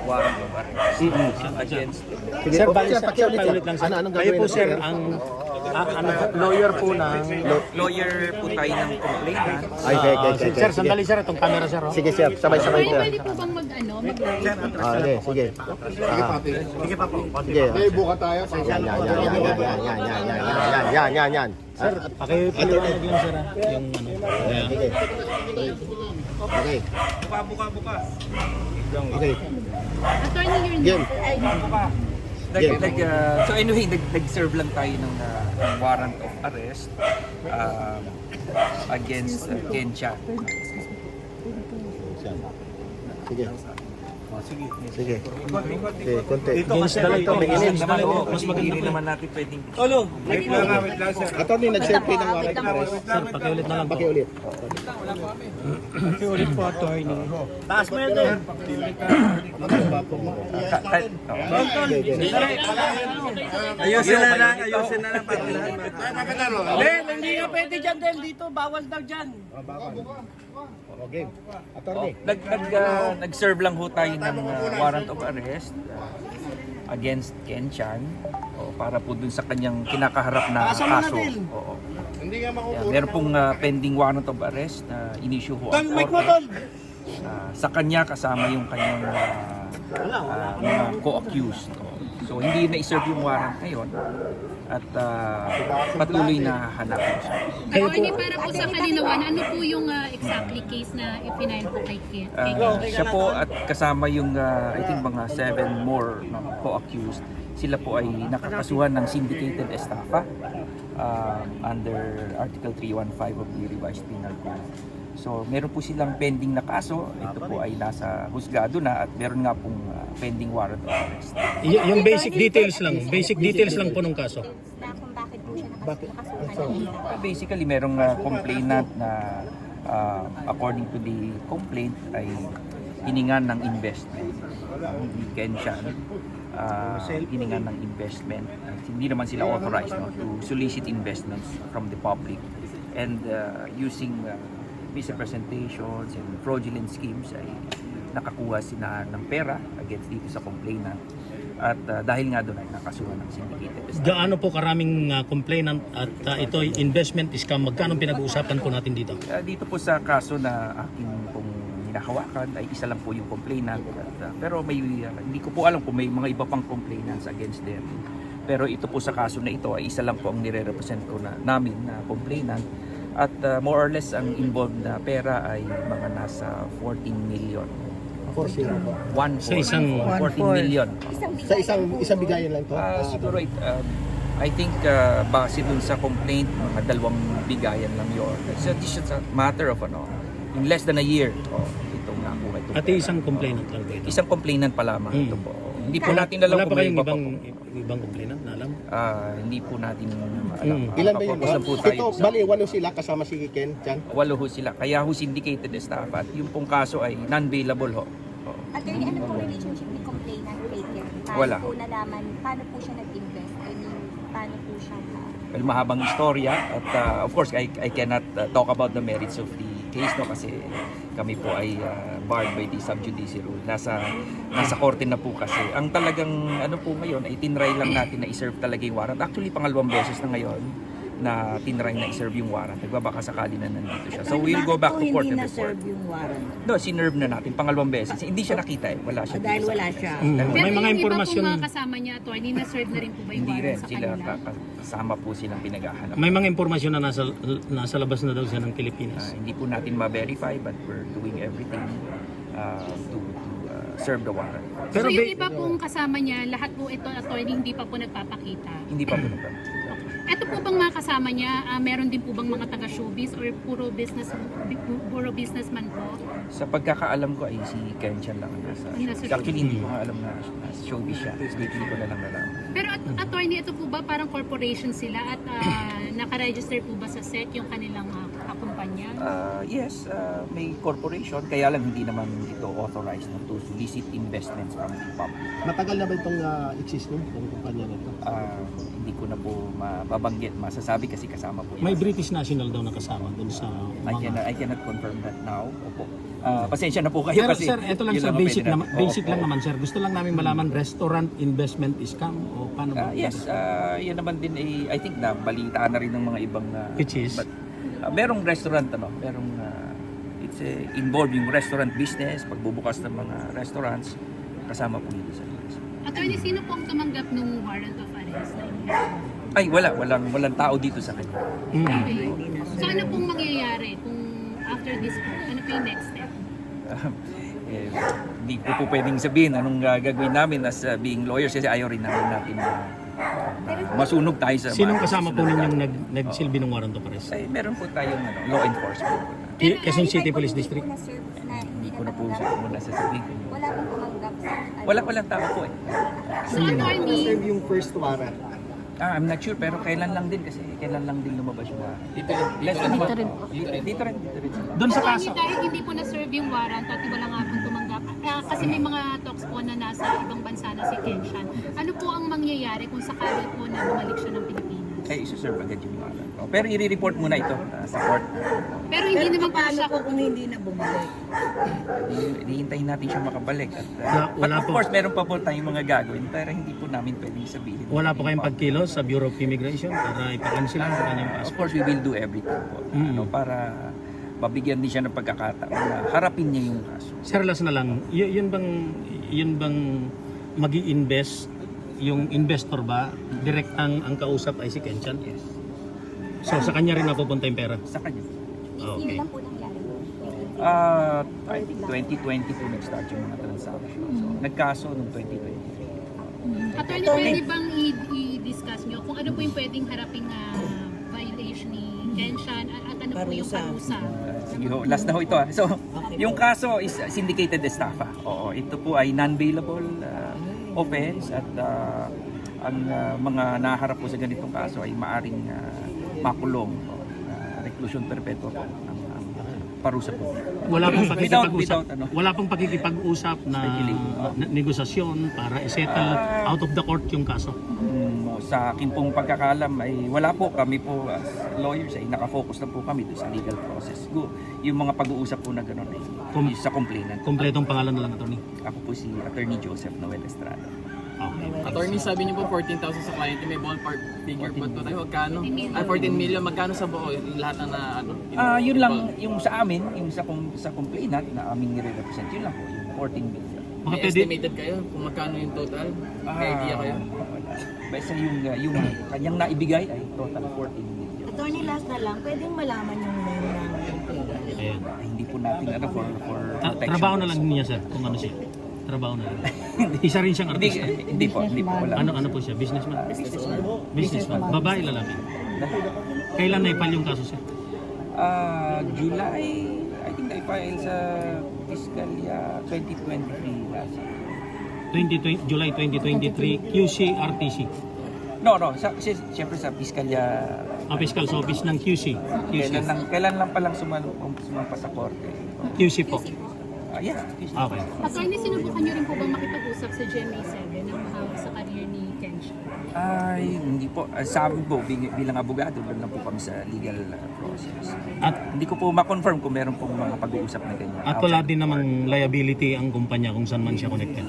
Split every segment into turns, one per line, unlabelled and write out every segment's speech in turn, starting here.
warrant of arrest against
Sige,
Sir,
okay,
bali,
sir,
sir,
pakiulit,
paulit
sir.
lang, sir.
Anong
Kayo
gagawin
po,
natin,
sir, ang lawyer po ng...
lawyer po tayo ng complainant.
Ay, okay.
Sir, sandali, sir. Itong camera, sir. Oh.
Sige, sir. Sabay-sabay po.
Pwede po bang mag-live?
Sige, sige.
Sige pa po.
Sige.
Buka tayo.
Yan.
Sir, pakipaliwanag lang, sir. Yung ano.
Sige. Okay.
Buka.
Okay.
Attorney, your
Game.
So anyway, nag-serve lang tayo ng warrant of arrest against Ken Chan.
Sige. Sige. Okay, konti.
Dito kasi dito, may
Minsan
init.
naman, mas magiging naman natin pwedeng
Attorney, nag-serve kayo ng warrant of arrest.
Sir, pakiulit na lang po.
Pakiulit.
Pakiulit po, attorney. Taas mo yan,
Ayusin na lang
Hindi nga pwede dyan din dito, bawal daw dyan.
Okay. Attorney.
Nag-serve lang ho tayo ng warrant of arrest against Ken Chan para po dun sa kanyang kinakaharap na kaso. Oo. Meron pong pending warrant of arrest na in-issue ho ang korte. Sa kanya kasama yung kanyang mga co-accused. So hindi na-serve yung warrant ngayon at patuloy na hanapin siya.
Attorney, para po sa kalinawan, ano po yung exactly case na ipinail po kay Ken?
Siya po at kasama yung I think mga 7 more co-accused. Sila po ay nakakasuhan ng syndicated estafa under Article 315 of the Revised Penal Code. So meron po silang pending na kaso. Ito po ay nasa husgado na at meron nga pong pending warrant of arrest.
Yung basic details lang po ng kaso.
Kung bakit po siya nakasuhan.
Basically, merong complainant na according to the complaint ay hiningan ng investment. Hindi Ken Chan, hiningan ng investment. Hindi naman sila authorized to solicit investments from the public. And using misrepresentations and fraudulent schemes ay nakakuha sila ng pera against dito sa complainant. At dahil nga doon ay nakasuhan ng syndicated estafa.
Gaano po karaming complainant at ito investment scam? Magkano pinag-uusapan po natin dito?
Dito po sa kaso na aking pong hinahawakan ay isa lang po yung complainant. Pero may hindi ko po alam kung may mga iba pang complainants against them. Pero ito po sa kaso na ito ay isa lang po ang nire-represent ko namin na complainant. At more or less ang involved na pera ay mga nasa 14 million.
Sa isang
14 million.
Sa isang bigayan lang to.
Siguro I think base dun sa complaint, mga 2 bigayan lang yun. So this is a matter of in less than a year. Itong nakuha ito.
At isang complainant lang po ito.
Isang complainant pa lamang ito po. Hindi po natin alam
Wala
kung
pa
may
kayong
iba pa po.
ibang complainant na alam?
Hindi po natin alam.
Ilan ba yun?
Focus lang po tayo
Ito,
sa-
bali, 8 sila kasama si Ken Chan.
8 ho sila. Kaya ho syndicated estafa. At yung pong kaso ay non-bailable ho.
Attorney, ano po relationship ni complainant kay Ken? Paano
Wala.
po nalaman, paano po siya nag-invest? I mean, paano po siya
Well, mahabang istorya at of course I cannot talk about the merits of the case kasi kami po ay barred by the sub judice rule. Nasa korte na po kasi. Ang talagang po ngayon ay tinry lang natin na i-serve talaga yung warrant. Actually, pangalawang beses na ngayon na tinry na i-serve yung warrant. Nagbabaka sakali na nandito siya. So we'll go back to court and report.
Hindi na-serve yung warrant.
No, sinerve na natin pangalawang beses. Hindi siya nakita Wala siya.
Dahil
dito sa-
wala siya.
Pero
May mga
yung
impormasyon.
iba po mga kasama niya, attorney, na-serve na rin po ba yung
Hindi rin.
warrant sa
Sila
kanila?
kasama po silang pinaghahanap.
May mga impormasyon na nasa labas na daw siya ng Pilipinas.
Hindi po natin ma-verify but we're doing everything to serve the warrant.
So
Pero
yung iba pong kasama niya, lahat po ito, attorney, hindi pa po nagpapakita.
Hindi pa po nagpapakita.
Ito po bang mga kasama niya, meron din po bang mga taga-showbiz or puro businessman po?
Sa pagkakaalam ko ay si Ken Chan lang ang nasa.
Nasa
Actually, hindi ko nga alam na nasa showbiz siya. Lately ko na lang nalaman.
Pero attorney, ito po ba parang corporation sila at nakaregister po ba sa SEC yung kanilang kumpanya?
Yes, may corporation. Kaya lang hindi naman ito authorized to solicit investments from the public.
Matagal na ba itong existing itong kumpanya nito?
Hindi ko na po mababanggit, masasabi kasi kasama po yan.
May British national daw na kasama doon sa
I cannot confirm that now. Opo. Pasensya na po kayo
Pero
kasi
sir, ito lang
yun
sir,
ang
basic
pwede
naman,
natin.
basic lang naman sir. Gusto lang namin malaman, restaurant investment is scam o paano ba?
Yes, yan naman din I think na balita na rin ng mga ibang
Which is?
merong restaurant it's involved yung restaurant business, pagbubukas ng mga restaurants kasama po dito sa US.
Attorney, sino pong tumanggap ng warrant of arrest?
Ay, walang tao dito sa kanya.
Okay. So ano pong mangyayari kung after this po? Ano po yung next step?
Hindi ko po pwedeng sabihin anong gagawin namin as being lawyers kasi ayaw rin natin masunog tayo sa
Sinong kasama po ninyong nagsilbi ng warrant of arrest?
Ay, meron po tayong law enforcement.
Quezon City Police District?
Hindi ko na po muna sasabihin.
Wala pong tumanggap sa...
Walang tao po eh.
So attorney,
Serve yung first warrant.
I'm not sure pero kailan lang din lumabas yung dito rin.
Doon sa
attorney,
kaso.
dahil hindi po na-serve yung warrant at wala nga pong tumanggap, kasi may mga talks po na nasa ibang bansa na si Kenshan. Ano po ang mangyayari kung sakali po na bumalik siya ng Pilipinas?
Ay, isuserve agad yung warrant. Pero i-report muna ito sa court.
Pero hindi naman po
paano
siya...
po kung hindi na bumalik?
Hihintayin natin siya makabalik. At,
Wala
but of
po.
course, meron pa po tayong mga gagawin pero hindi po namin pwedeng sabihin.
Wala po kayong pagkilos sa Bureau of Immigration para ipakansil ang kanyang
Of
passport?
course, we will do everything po. Para mabigyan din siya ng pagkakataon na harapin niya yung kaso.
Sir, last na lang, yun bang magi-invest, yung investor ba, direct ang kausap ay si Kenshan?
Yes.
So sa kanya rin napupunta yung pera?
Sa kanya.
Yun
Okay.
lang po nangyari.
I think 2022 nag-start yung mga transactions. So, nagkaso noong 2023.
Attorney, pwede bang i-discuss nyo kung ano po yung pwedeng haraping violation ni Kenshan at ano po yung parusa?
Sige ho, last na ho ito. So, yung kaso is syndicated estafa. Oo, ito po ay non-bailable offense at ang mga naharap po sa ganitong kaso ay maaring makulong o reclusion perpetua po ang parusa po.
Wala pong pakikipag-usap.
Without, ano?
Wala pong pakikipag-usap na negosasyon para i-settle out of the court yung kaso.
Sa akin pong pagkakalam ay wala po, kami po as lawyers ay nakafocus lang po kami doon sa legal process. Yung mga pag-uusap po na gano'n ay sa complainant.
Kompletong pangalan na lang, attorney.
Ako po si Attorney Joseph Noel Estrada.
Okay.
Attorney, sabi niyo po 14,000 sa client, may ballpark figure po ito tayo, magkano? 14 million, magkano sa buo, yung lahat na ano?
Yun lang, yung sa amin, yung sa complainant na aming nire-represent, yun lang po, yung 14 million.
Baka
May
pwede,
estimated kayo kung magkano yung total? May idea kayo?
Basta yung kanyang naibigay ay total 14 million.
Attorney, last na lang, pwedeng malaman yung name ng complainant.
ayan.
Hindi po natin for protection.
Trabaho na lang niya, sir, kung ano siya. Trabaho na lang. Isa rin siyang artista.
Hindi po, wala.
Ano po siya? Businessman? Businessman. Babae, lalaki. Kailan na-file yung kaso, sir?
July, I think na-file sa fiscal year 2023 last year.
July 2023, QC RTC.
No, siyempre sa fiscal year,
Fiscal Office ng QC.
kailan lang palang sumampa sa korte.
QC po.
Yeah.
Okay.
Attorney, sinubukan nyo rin po bang makipag-usap sa GMA7 na mahawak sa career ni Kenshan?
Ay, hindi po. Sa amin po, bilang abogado, doon lang po kami sa legal process.
At
Hindi ko po ma-confirm kung meron pong mga pag-uusap na ganyan.
wala din namang liability ang kumpanya kung saan man siya connected.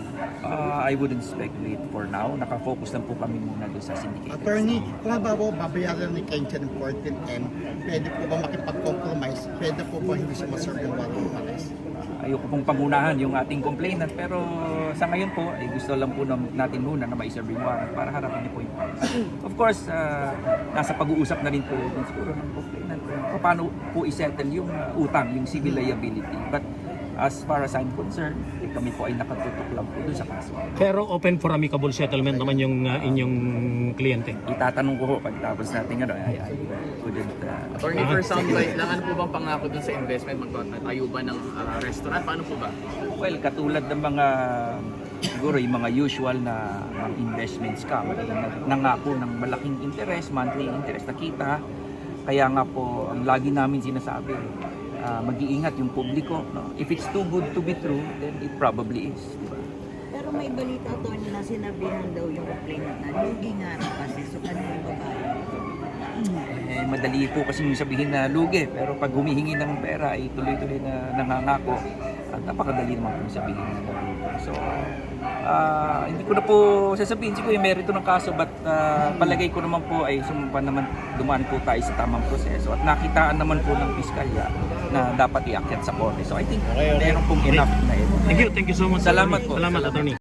I wouldn't speculate for now. Nakafocus lang po kami muna doon sa syndicated.
Attorney, kung halimbawa babayaran ni Kenshan ng 14M, pwede po ba makipag-compromise? Pwede po ba hindi siya maserve ng warrant of arrest?
Ayoko pong pangunahan yung ating complainant pero sa ngayon po ay gusto lang po natin muna na ma-serve yung warrant para harapin niyo po yung case. Of course, nasa pag-uusap na rin po yun siguro ng complainant kung paano po i-settle yung utang, yung civil liability. But as far as I'm concerned, kami po ay nakatutok lang po dun sa kaso.
Pero open for amicable settlement naman yung inyong kliyente.
Itatanong ko po pagtapos natin I couldn't...
Attorney, for soundbite lang, ano po bang pangako dun sa investment? Magtatayo ba ng restaurant? Paano po ba?
Well, katulad ng mga siguro yung mga usual na investment scam, nangako ng malaking interest, monthly interest na kita. Kaya nga po, ang lagi namin sinasabi, mag-iingat yung publiko. No? If it's too good to be true, then it probably is. Diba?
Pero may balita, Attorney, na sinabihan daw yung complainant na lugi nga raw kasi so kanya yung babae.
Madali po kasi yung sabihin na lugi, pero pag humihingi ng pera ay tuloy-tuloy na nangangako at napakadali naman po sabihin na lugi. So, hindi ko na po sasabihin siguro yung merito ng kaso, but palagay ko naman po ay dumaan po tayo sa tamang proseso at nakitaan naman po ng piskalya na dapat iakyat sa korte. So I think meron pong enough na ito.
Thank you so much.
Salamat po.
Salamat, attorney.